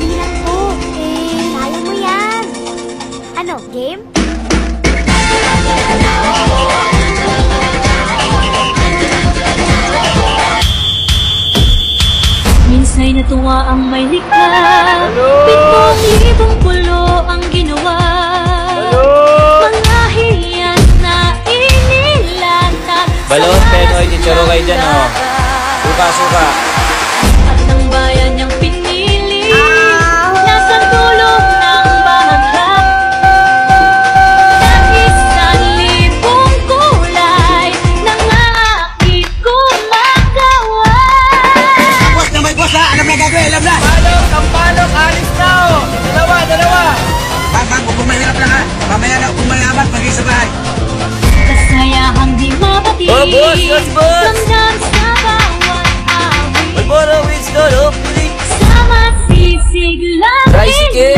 Dali lang po. Kaya mo yan. Ano, game? Minsa'y natuwa ang may likha. 7,000 pulo ang ginawa. Mga hiyan na inilatag. Balon, Penoy, Chicharo kayo dyan, oh. Suka. At ng bayan niyang pinili. Nasa dulo ng bahaghang. Na 1,000 kulay. Nangaakit kumagawa. Boss na may boss ha! Alam na gagawin, alam na! Kampalok, alis na, oh. Dalawa. Bang, kung mahirap lang ha! Mamaya na kung mayaman, pag-isa bahay! Kasayahang di mapati. Oh, boss! Ramdam sa bawat awit. Magboro, Winston, hopefully. Sa masisig lang Tricycle!